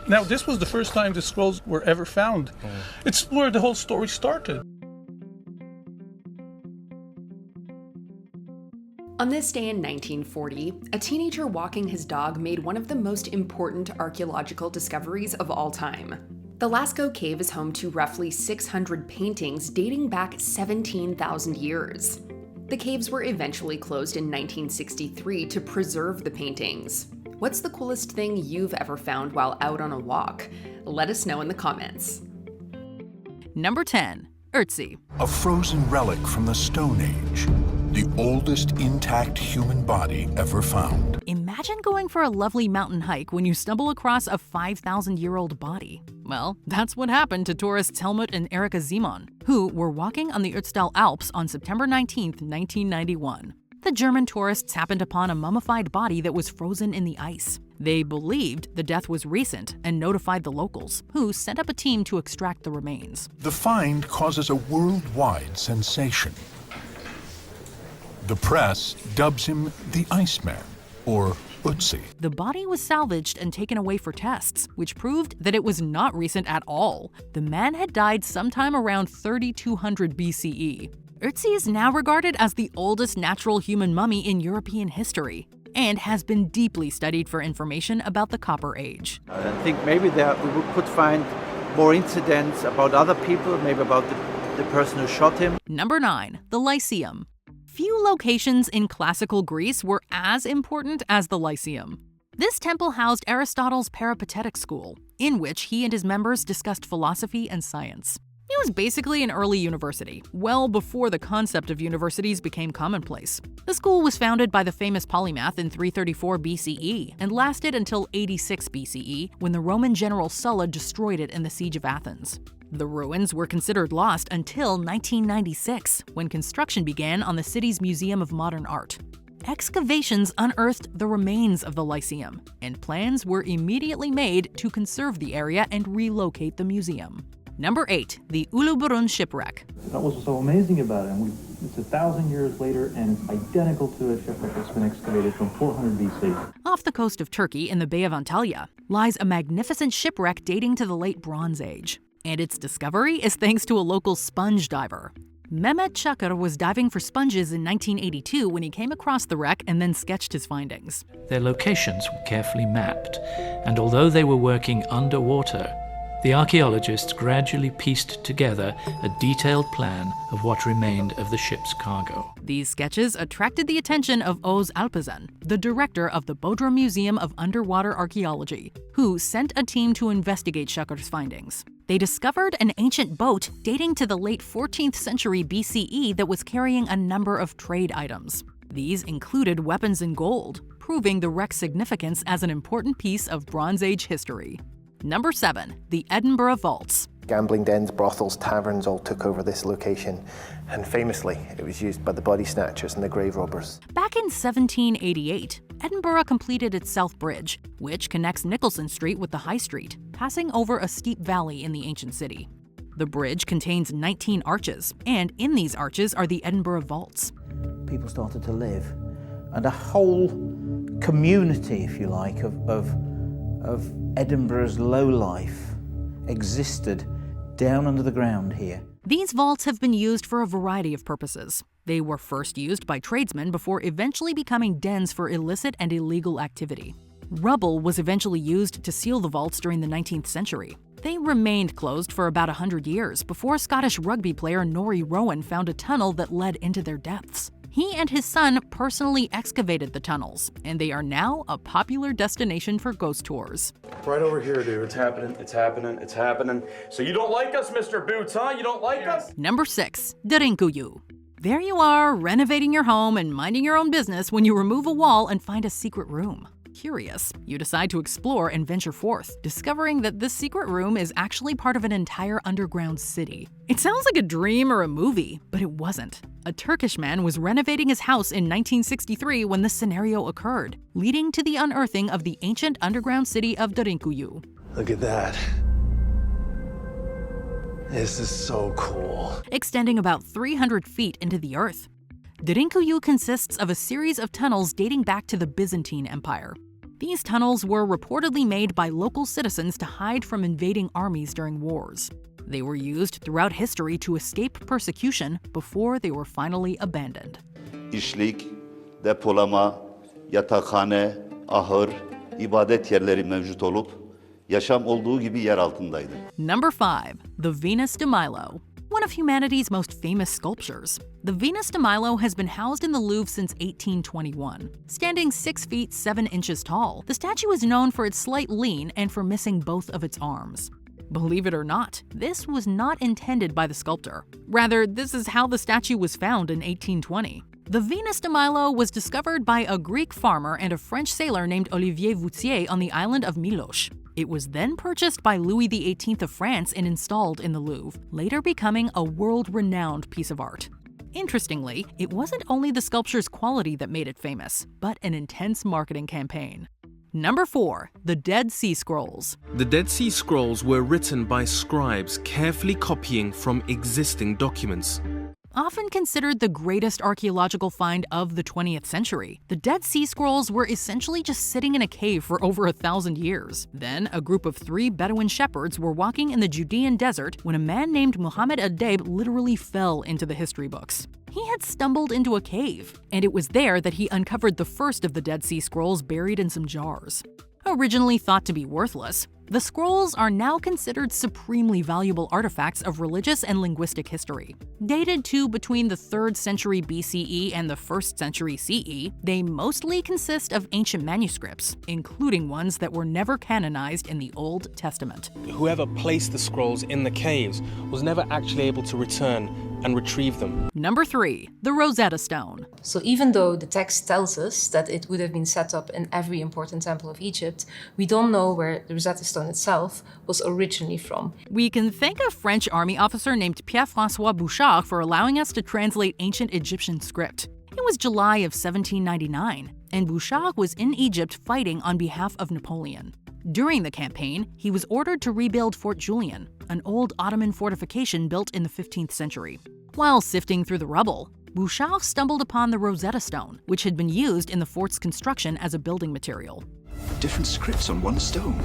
Now, this was the first time the scrolls were ever found. It's where the whole story started. On this day in 1940, a teenager walking his dog made one of the most important archaeological discoveries of all time. The Lascaux cave is home to roughly 600 paintings dating back 17,000 years. The caves were eventually closed in 1963 to preserve the paintings. What's the coolest thing you've ever found while out on a walk? Let us know in the comments. Number 10. Ötzi. A frozen relic from the Stone Age. The oldest intact human body ever found. Imagine going for a lovely mountain hike when you stumble across a 5,000-year-old body. Well, that's what happened to tourists Helmut and Erika Simon, who were walking on the Ötztal Alps on September 19, 1991. The German tourists happened upon a mummified body that was frozen in the ice. They believed the death was recent and notified the locals, who sent up a team to extract the remains. The find causes a worldwide sensation. The press dubs him the Iceman, or Ötzi. The body was salvaged and taken away for tests, which proved that it was not recent at all. The man had died sometime around 3200 BCE. Ötzi is now regarded as the oldest natural human mummy in European history and has been deeply studied for information about the Copper Age. I think maybe we could find more incidents about other people, maybe about the person who shot him. Number 9. The Lyceum. Few locations in classical Greece were as important as the Lyceum. This temple housed Aristotle's Peripatetic school, in which he and his members discussed philosophy and science. It was basically an early university, well before the concept of universities became commonplace. The school was founded by the famous polymath in 334 BCE and lasted until 86 BCE, when the Roman general Sulla destroyed it in the Siege of Athens. The ruins were considered lost until 1996, when construction began on the city's Museum of Modern Art. Excavations unearthed the remains of the Lyceum, and plans were immediately made to conserve the area and relocate the museum. Number 8. The Uluburun Shipwreck. That was so amazing about it. It's 1,000 years later, and it's identical to a shipwreck that's been excavated from 400 BC. Off the coast of Turkey in the Bay of Antalya lies a magnificent shipwreck dating to the late Bronze Age. And its discovery is thanks to a local sponge diver. Mehmet Çakır was diving for sponges in 1982 when he came across the wreck and then sketched his findings. Their locations were carefully mapped, and although they were working underwater, the archaeologists gradually pieced together a detailed plan of what remained of the ship's cargo. These sketches attracted the attention of Oğuz Alpazen, the director of the Bodrum Museum of Underwater Archaeology, who sent a team to investigate Çakır's findings. They discovered an ancient boat dating to the late 14th century BCE that was carrying a number of trade items. These included weapons and gold, proving the wreck's significance as an important piece of Bronze Age history. Number 7. The Edinburgh Vaults. Gambling dens, brothels, taverns all took over this location, and famously, it was used by the body snatchers and the grave robbers. Back in 1788, Edinburgh completed its South Bridge, which connects Nicholson Street with the High Street, passing over a steep valley in the ancient city. The bridge contains 19 arches, and in these arches are the Edinburgh Vaults. People started to live, and a whole community, if you like, of Edinburgh's lowlife existed down under the ground here. These vaults have been used for a variety of purposes. They were first used by tradesmen before eventually becoming dens for illicit and illegal activity. Rubble was eventually used to seal the vaults during the 19th century. They remained closed for about 100 years before Scottish rugby player Norrie Rowan found a tunnel that led into their depths. He and his son personally excavated the tunnels, and they are now a popular destination for ghost tours. Right over here, dude. It's happening, it's happening, it's happening. So you don't like us, Mr. Boots, huh? You don't like us? Number 6. Derinkuyu. There you are, renovating your home and minding your own business when you remove a wall and find a secret room. Curious, you decide to explore and venture forth, discovering that this secret room is actually part of an entire underground city. It sounds like a dream or a movie, but it wasn't. A Turkish man was renovating his house in 1963 when this scenario occurred, leading to the unearthing of the ancient underground city of Derinkuyu. Look at that. This is so cool. Extending about 300 feet into the earth. Derinkuyu consists of a series of tunnels dating back to the Byzantine Empire. These tunnels were reportedly made by local citizens to hide from invading armies during wars. They were used throughout history to escape persecution before they were finally abandoned. İşlik, depolama, yatakhane, ahır, ibadet yerleri mevcut olup yaşam olduğu gibi yer altındaydı. Number 5. The Venus de Milo. One of humanity's most famous sculptures. The Venus de Milo has been housed in the Louvre since 1821. Standing 6 feet 7 inches tall, the statue is known for its slight lean and for missing both of its arms. Believe it or not, this was not intended by the sculptor. Rather, this is how the statue was found in 1820. The Venus de Milo was discovered by a Greek farmer and a French sailor named Olivier Voutier on the island of Milos. It was then purchased by Louis XVIII of France and installed in the Louvre, later becoming a world-renowned piece of art. Interestingly, it wasn't only the sculpture's quality that made it famous, but an intense marketing campaign. Number 4. The Dead Sea Scrolls. The Dead Sea Scrolls were written by scribes carefully copying from existing documents. Often considered the greatest archaeological find of the 20th century, the Dead Sea Scrolls were essentially just sitting in a cave for over 1,000 years. Then, a group of 3 Bedouin shepherds were walking in the Judean desert when a man named Muhammad ad-Daib literally fell into the history books. He had stumbled into a cave, and it was there that he uncovered the first of the Dead Sea Scrolls buried in some jars. Originally thought to be worthless, the scrolls are now considered supremely valuable artifacts of religious and linguistic history. Dated to between the 3rd century BCE and the 1st century CE, they mostly consist of ancient manuscripts, including ones that were never canonized in the Old Testament. Whoever placed the scrolls in the caves was never actually able to return and retrieve them. Number 3. The Rosetta Stone. So even though the text tells us that it would have been set up in every important temple of Egypt, we don't know where the Rosetta Stone itself was originally from. We can thank a French army officer named Pierre-François Bouchard for allowing us to translate ancient Egyptian script. It was July of 1799, and Bouchard was in Egypt fighting on behalf of Napoleon. During the campaign, he was ordered to rebuild Fort Julian, an old Ottoman fortification built in the 15th century. While sifting through the rubble, Bouchard stumbled upon the Rosetta Stone, which had been used in the fort's construction as a building material. Different scripts on one stone.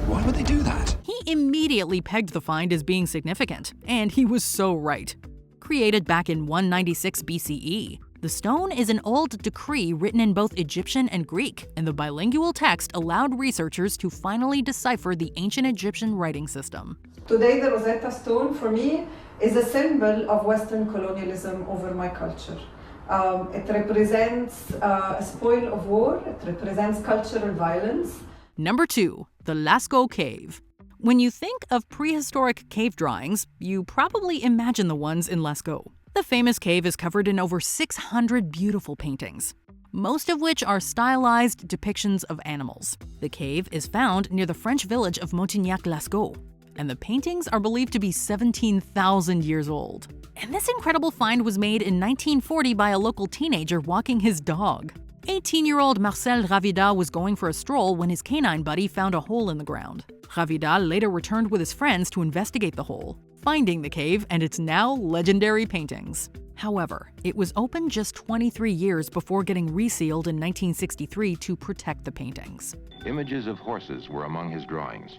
Why would they do that? He immediately pegged the find as being significant, and he was so right. Created back in 196 BCE, the stone is an old decree written in both Egyptian and Greek, and the bilingual text allowed researchers to finally decipher the ancient Egyptian writing system. Today, the Rosetta Stone, for me, is a symbol of Western colonialism over my culture. It represents a spoil of war, it represents cultural violence. Number 2. The Lascaux Cave. When you think of prehistoric cave drawings, you probably imagine the ones in Lascaux. The famous cave is covered in over 600 beautiful paintings, most of which are stylized depictions of animals. The cave is found near the French village of Montignac-Lascaux, and the paintings are believed to be 17,000 years old. And this incredible find was made in 1940 by a local teenager walking his dog. 18-year-old Marcel Ravida was going for a stroll when his canine buddy found a hole in the ground. Ravida later returned with his friends to investigate the hole, finding the cave and its now legendary paintings. However, it was open just 23 years before getting resealed in 1963 to protect the paintings. Images of horses were among his drawings.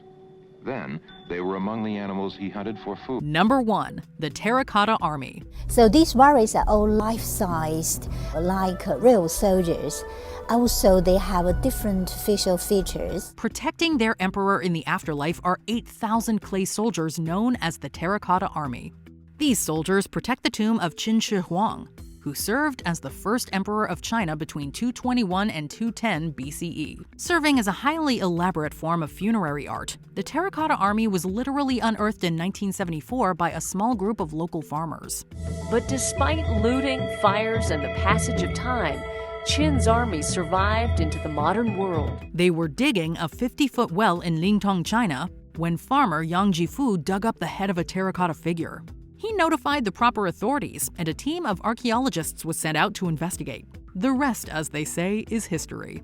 Then, they were among the animals he hunted for food. Number 1. The Terracotta Army. So these warriors are all life-sized, like real soldiers. Also, they have different facial features. Protecting their emperor in the afterlife are 8,000 clay soldiers known as the Terracotta Army. These soldiers protect the tomb of Qin Shi Huang, who served as the first emperor of China between 221 and 210 BCE. Serving as a highly elaborate form of funerary art, the Terracotta Army was literally unearthed in 1974 by a small group of local farmers. But despite looting, fires, and the passage of time, Qin's army survived into the modern world. They were digging a 50-foot well in Lingtong, China, when farmer Yang Jifu dug up the head of a terracotta figure. He notified the proper authorities, and a team of archaeologists was sent out to investigate. The rest, as they say, is history.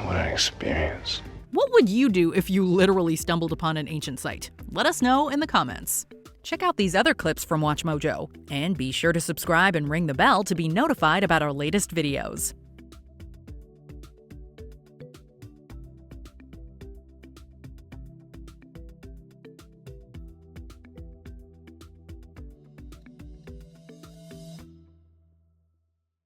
What an experience. What would you do if you literally stumbled upon an ancient site? Let us know in the comments. Check out these other clips from WatchMojo, and be sure to subscribe and ring the bell to be notified about our latest videos.